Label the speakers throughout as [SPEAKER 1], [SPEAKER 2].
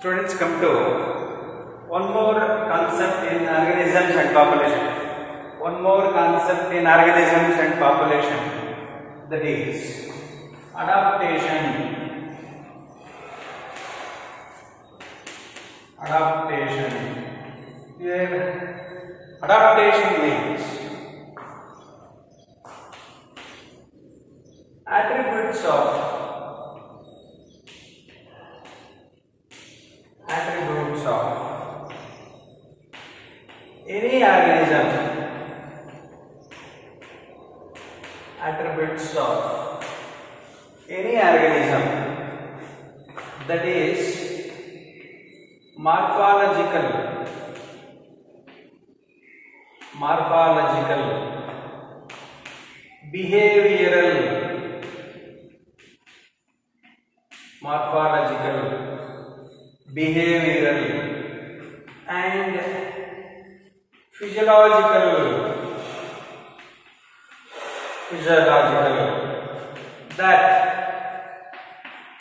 [SPEAKER 1] Students, come to one more concept in organisms and population. One more concept in organisms and population, that is adaptation. Adaptation. Here, adaptation means attributes of any organism, attributes of any organism, that is morphological, behavioral, and physiological, that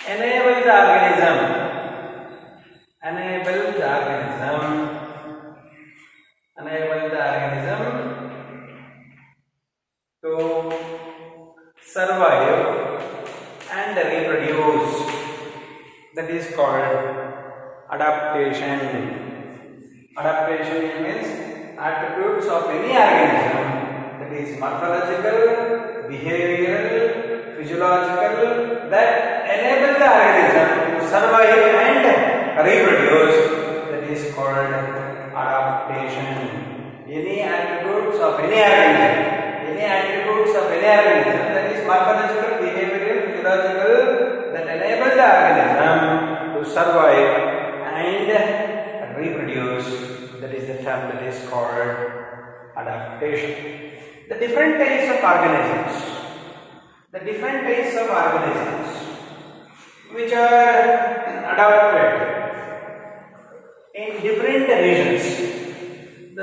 [SPEAKER 1] enable the organism to survive and reproduce. That is called adaptation. Adaptation means attributes of any organism, that is morphological, behavioral, physiological, that enable the organism to survive and reproduce. That is called adaptation. Any attributes of any organism, that is morphological, behavioral, physiological, that enable the organism to survive and reproduce. That is the term that is called adaptation. The different types of organisms, which are adapted in different regions.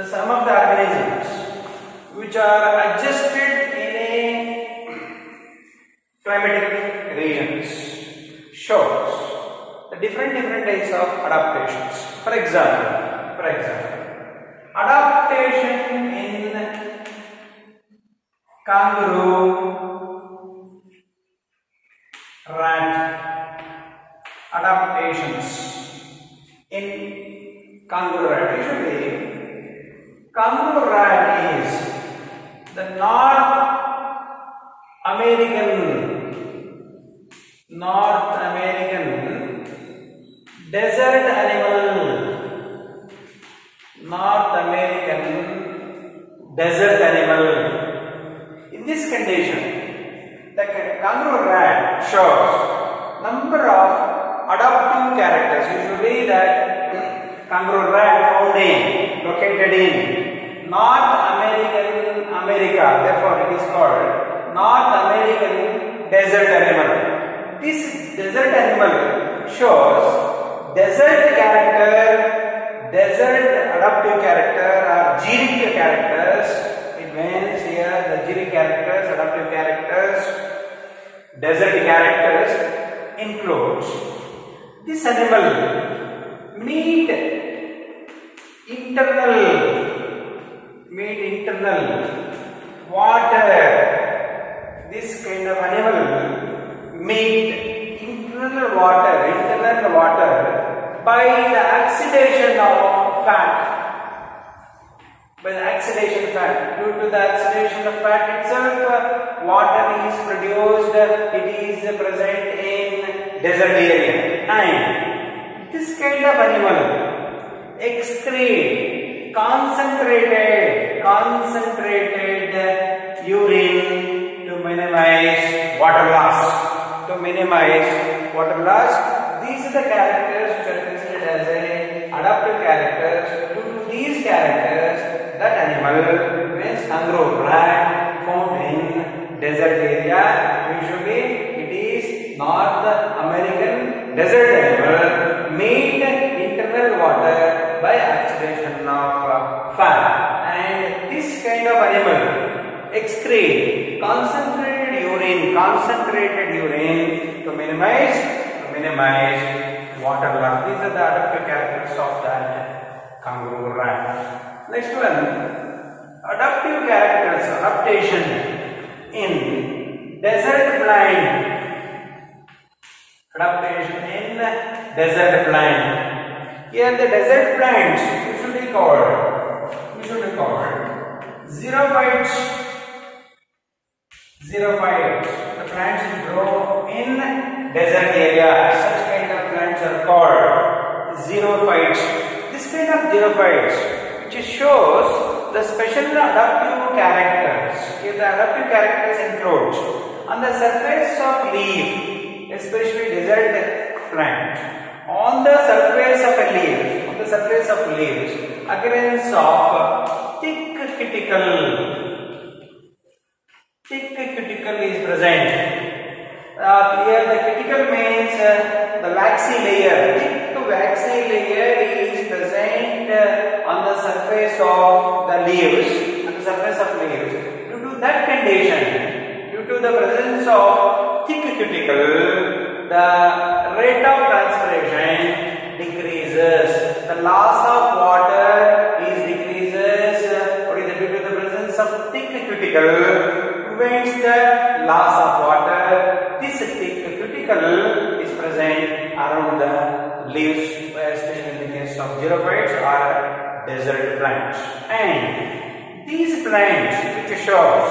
[SPEAKER 1] Some of the organisms which are adjusted in a climatic regions shows the different types of adaptations. For example, adaptation in kangaroo rat. Adaptations in kangaroo rat. Usually, kangaroo rat is the North American desert animal. In this condition, the kangaroo rat shows number of adaptive characters. Usually, that kangaroo rat located in North America. Therefore, it is called North American desert animal. This desert animal shows desert adaptive character or geric characters. It means here the geric characters, adaptive characters, desert characters includes this animal meet internal water. This kind of animal meet internal water by the oxidation of fat. Due to the oxidation of fat itself, water is produced. It is present in desert area, and this kind of animal excrete concentrated urine to minimize water loss. These are the characters which are considered as adaptive characters. Due to these characters, that animal means kangaroo rat found in desert area. Usually, it is North American desert animal meet internal water by oxidation of fat, and this kind of animal excrete concentrated urine to minimize water loss. These are the adaptive characters of that kangaroo rat. Next one, adaptive characters, adaptation in desert plant. Adaptation in desert plant. Here the desert plants usually called xerophytes. The plants grow in desert area. Such kind of plants are called xerophytes. This kind of xerophytes, which shows the special adaptive characters. Here the adaptive characters include on the surface of leaf, especially desert plant. On the surface of a leaves, occurrence of thick cuticle. Thick cuticle is present. Here the cuticle means the waxy layer. Thick waxy layer is present on the surface of the leaves. Due to that condition, due to the presence of thick cuticle, the rate of transpiration decreases. The loss of water is decreases. Due to the presence of thick cuticle, prevents the loss of water. This thick cuticle is present around the leaves, especially in the case of xerophytes or desert plants. And these plants, which shows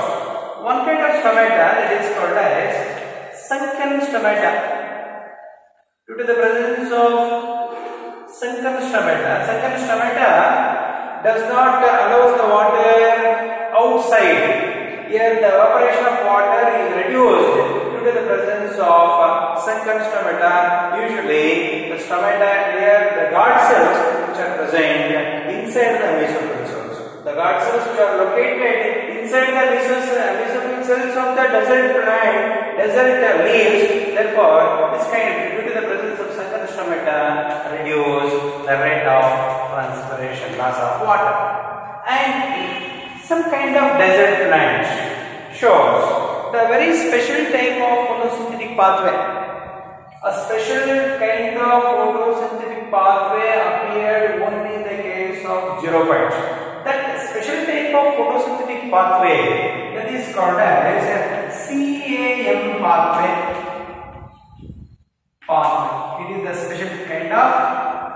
[SPEAKER 1] one kind of stomata that is called as sunken stomata. Due to the presence of sunken stomata does not allow the water outside. Here the evaporation of water is reduced due to the presence of sunken stomata. Usually the stomata here, the guard cells which are present inside the mesophyll cells. The guard cells which are located inside the mesophyll cells of the desert plant, desert leaves. Therefore, this kind, due to the presence of sunken stomata, reduce the rate of transpiration, loss of water. And some kind of desert plants shows the very special type of photosynthetic pathway. A special kind of photosynthetic pathway appeared only in the case of xerophytes. That special type of photosynthetic pathway, that is called as CAM pathway. It is the special kind of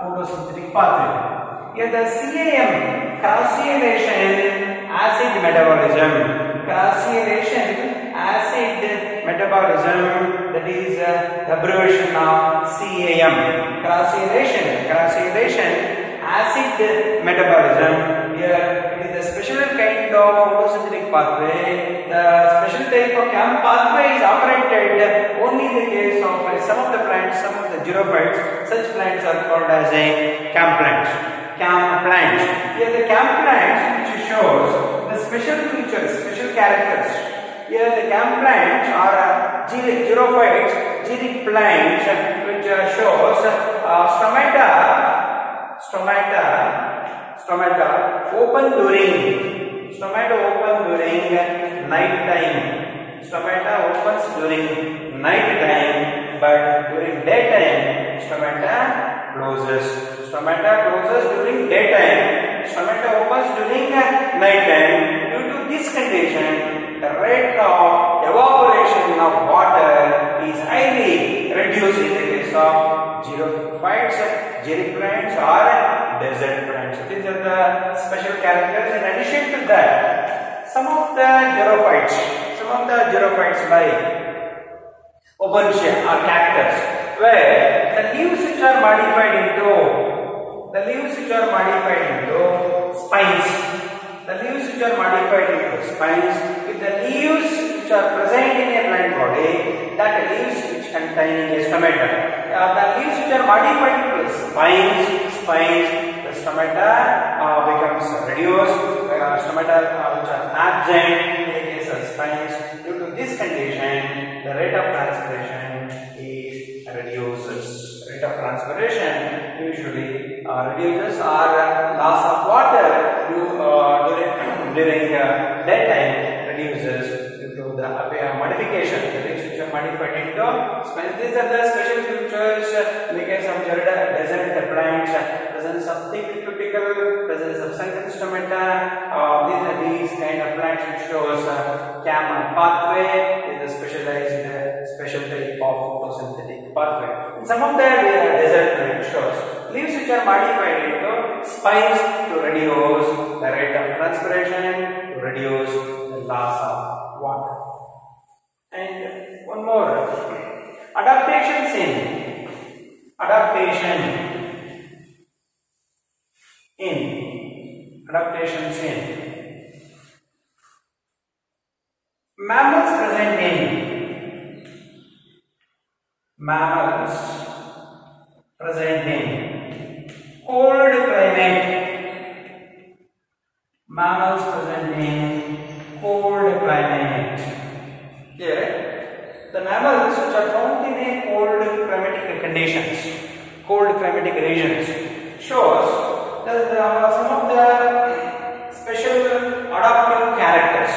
[SPEAKER 1] photosynthetic pathway. Here the CAM, calciation acid metabolism, that is the abbreviation of CAM, calciation acid metabolism. Here it is a special kind of photosynthetic pathway. The special type of CAM pathway is operated only in the case of some of the plants, some of the xerophytes. Such plants are called as a CAM plants. Here the CAM plants, which shows the special features, special characters. Here the CAM plants are xerophytes, xeric plants, which shows stomata open during night time. Stomata opens during night time, but during daytime stomata closes. Stomata closes during daytime. Stomata opens during night time. Due to this condition, the rate of evaporation of water is highly reduced in the case of xerophytes, xeric plants or desert plants. These are the special characters. In addition to that, some of the xerophytes like Opuntia or cactus, where the leaves which are modified into spines. The leaves which are modified into spines. With the leaves which are present in a plant body, that leaves which contain a stomata. The leaves which are modified into spines, the stomata becomes reduced. Stomata which are absent in the case of spines. Due to this condition, the rate of transpiration is reduces. Rate of transpiration usually reduces or loss of water during daytime reduces due to the modification. The leaves which are modified into spines. These are the special features in the case of desert plants. Presence of thick cuticle, presence of sunken stomata. These are these kind of plants which shows camel pathway is a special type of photosynthetic pathway. In some of the desert plants shows leaves which are modified into spines to reduce the rate of transpiration, to reduce the loss of water. And one more, adaptations in mammals present in cold climate. Mammals present in cold climate. Here, the mammals which are found in a cold climatic conditions, cold climatic regions, shows that some of the special adaptive characters.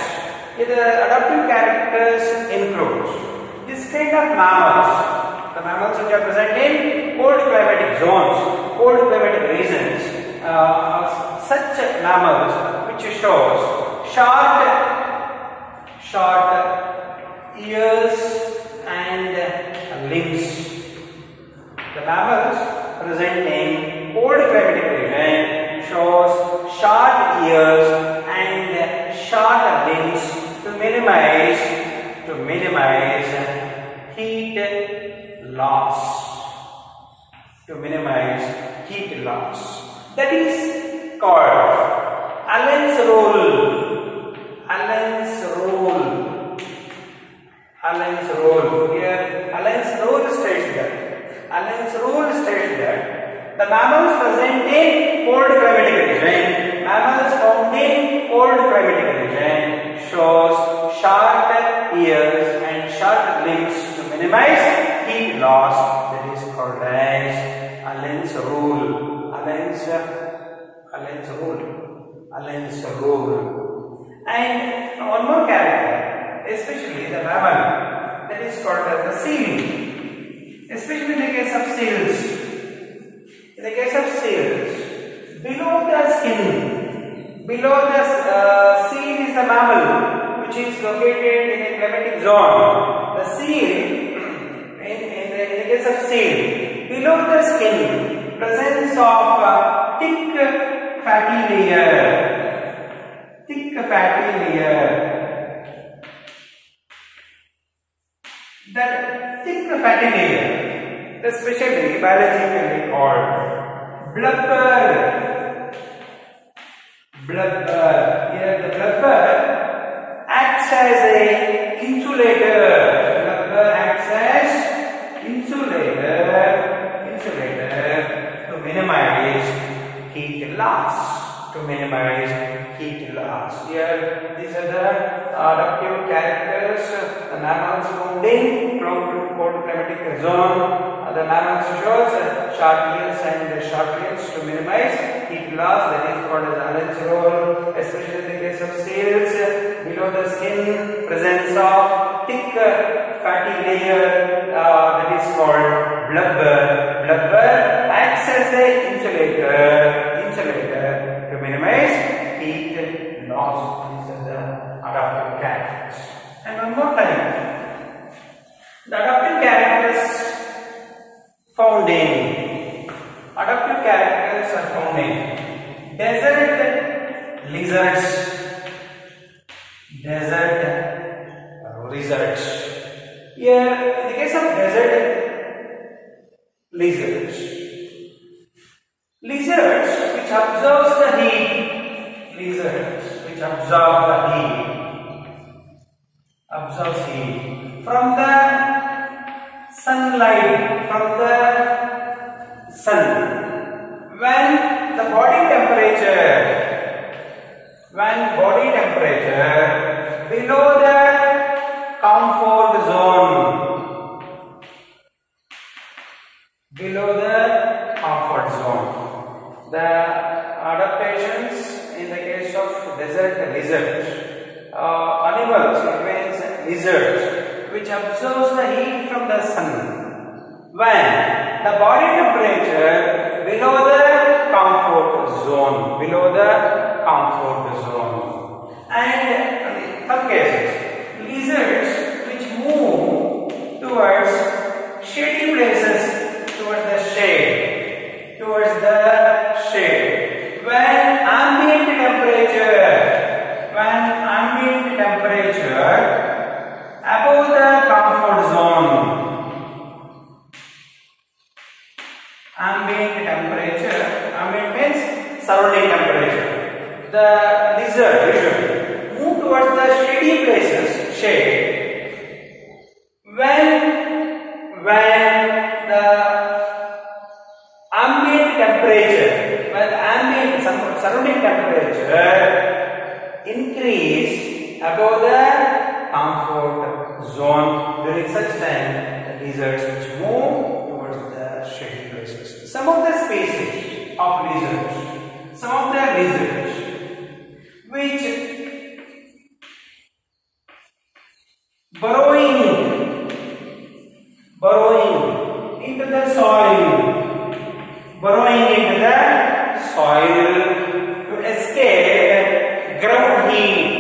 [SPEAKER 1] The adaptive characters include this kind of mammals, the mammals which are present in cold climatic zones, cold climatic regions, such mammals which shows short ears and limbs. The mammals present in cold climatic region shows short ears and short limbs to minimize heat loss. That is called Allen's rule. Here, Allen's rule states that the mammals present in cold climatic region, mammals found in cold climatic region shows short ears and short limbs to minimize heat loss. That is called as Allen's rule. And one more character, especially the mammal, that is called as the seal. Especially in the case of seals. In the case of seals, below the skin, seal is the mammal which is located in a climatic zone. The seal, in the case of seal, below the skin, presence of thick fatty layer. That thick fatty layer, especially biologically called blubber. Here the blubber acts as a insulator. To minimize heat loss. Here, these are the adaptive characters. The mammals found in cold climatic zone. The mammals shows short ears and short limbs to minimize heat loss. That is called as Allen's rule. Especially in the case of seals, below the skin, presence of thick fatty layer. That is called blubber. Blubber acts as a insulator to minimize heat loss. These are the adaptive characters. And one more time, the adaptive characters found in desert lizards. Here, in the case of desert lizards which absorbs the heat. Absorbs heat from the sunlight, from the sun. When body temperature below the comfort zone, the adaptations in the case of desert lizards, animals, it means lizards, which absorbs the towards the shade. When ambient temperature above the comfort zone, ambient means surrounding temperature. The lizard usually move towards the shady places, shade. When the ambient temperature, surrounding temperature increase above the comfort zone, during such time the lizards which move towards the shady places. Some of the species of lizards, which burrowing into the soil, to escape ground heat.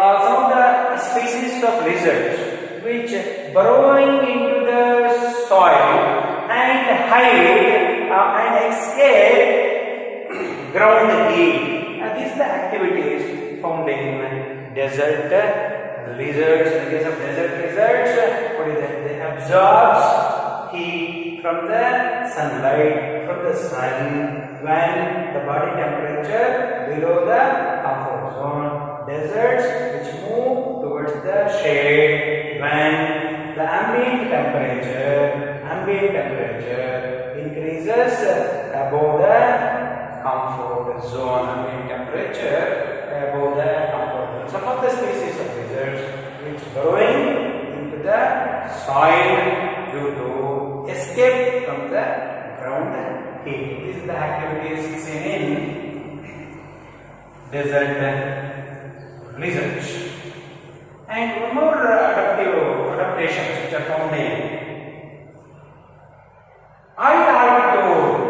[SPEAKER 1] Some of the species of lizards which burrowing into the soil and hide and escape ground heat. These are the activities found in desert lizards. In the case of desert lizards, what is that? They absorb heat from the sunlight, from the sun, when the body temperature below the comfort zone. Deserts which move towards the shade when the ambient temperature increases above the comfort zone. Some of the species of lizards which burrowing into the soil due to escape from the ground heat. These are the activities seen in desert lizards. And one more adaptations which are found in high altitude.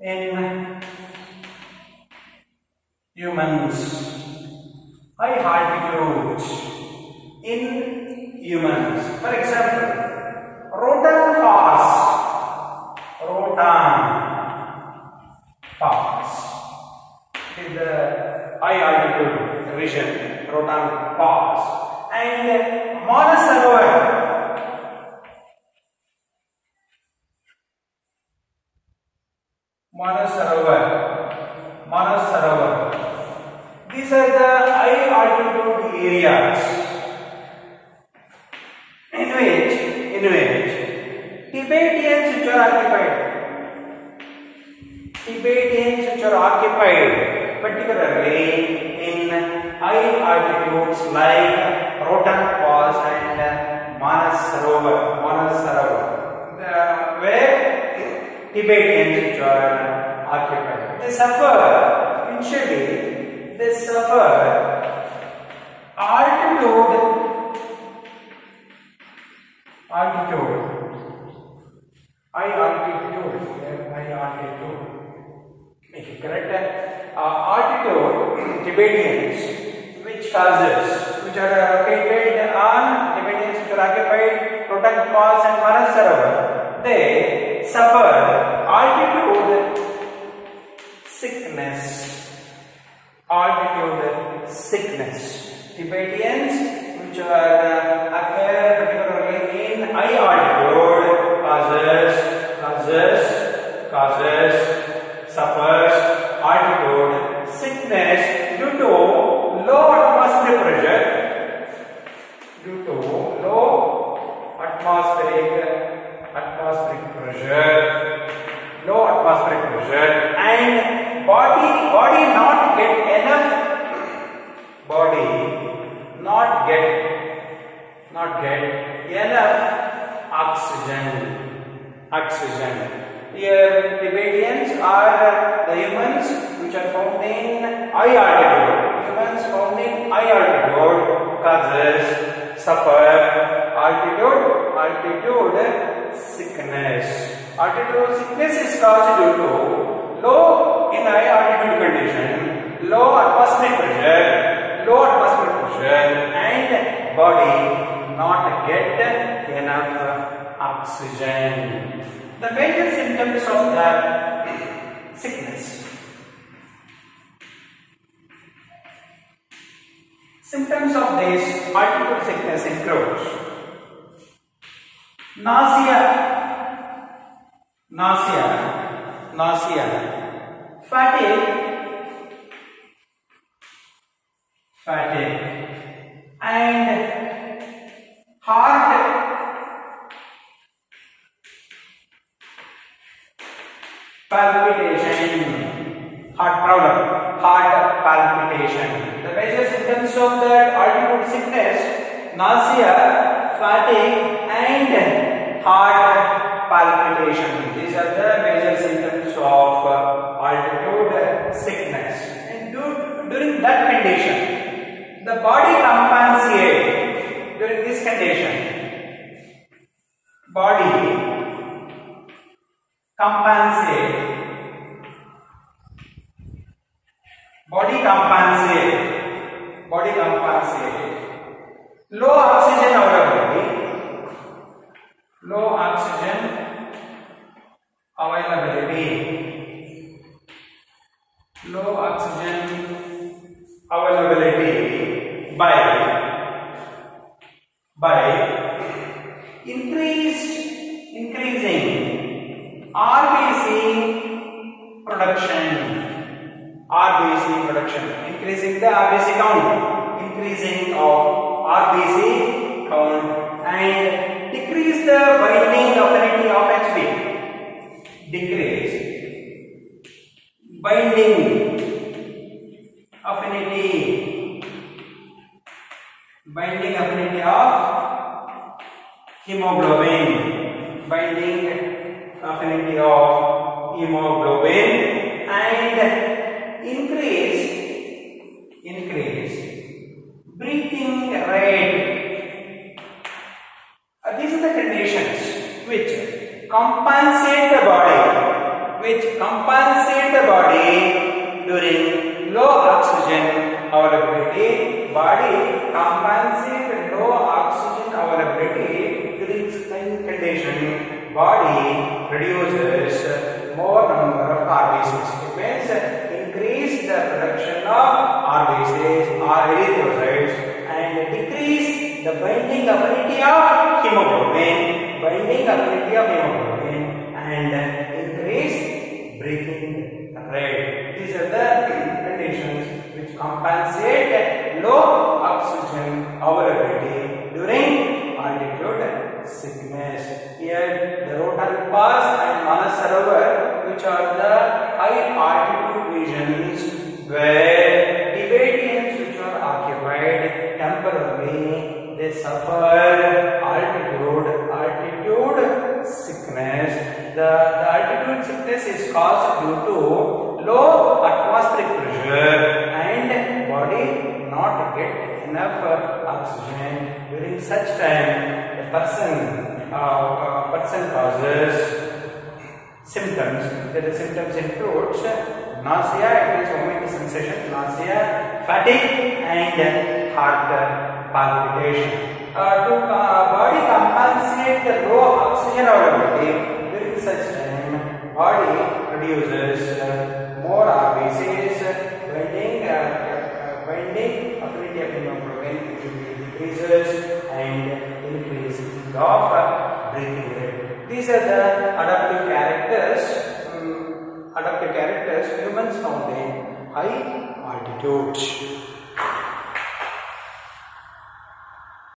[SPEAKER 1] In humans, high altitude in humans. For example, rotan pass in the high altitude region, rotan pass, and Manasarovar. These are the high altitude areas in which Tibetans which are occupied, particularly in high altitudes like Rotan Pass and Manasarovar, where Tibetans which are occupied. They suffer altitude. Make it correct. Altitude Tibetans which are located on Tibetans which are occupied Rotan Pass and Manasarovar. They suffer altitude sickness. Tibetans which are occur particularly in high altitude suffers altitude sickness due to low atmospheric pressure. And body not get enough oxygen. Here Tibetans are the humans which are found in high altitude. Causes suffer altitude sickness. Altitude sickness is caused due to low in high altitude low atmospheric pressure, and body not get enough oxygen. The major symptoms of the sickness. Symptoms of this altitude sickness include nausea, fatigue, and heart palpitation, heart palpitation. The major symptoms of the altitude sickness: nausea, fatigue, and heart palpitation. These are the major symptoms of altitude sickness. And during that condition, the body compensates. During this condition, body compensate. Low oxygen availability. By increasing RBC production, increasing the RBC count, and decrease the binding affinity of HB. Binding affinity of hemoglobin, and increase breathing rate. These are the conditions which compensate the body during low oxygen availability. Body compensates low oxygen availability during this condition. Body produces more number of RBCs. It means increase the production of RBCs or erythrocytes and decrease the binding affinity of hemoglobin, and increase breathing rate. These are the conditions which compensate low oxygen availability during altitude sickness. Here the Rotan Pass and Manas Sarovar, which are the high altitude regions where Tibetans which are occupied temporarily, they suffer altitude sickness. The altitude sickness is caused due to low atmospheric pressure and body not get enough oxygen. During such time, the person causes symptoms. The symptoms include nausea, it means vomiting sensation, fatigue, and heart palpitation. To body compensate the low oxygen availability, during such time, body produces more RBCs, binding affinity of hemoglobin decreases, and increase of breathing rate. These are the adaptive characters humans found in high altitude.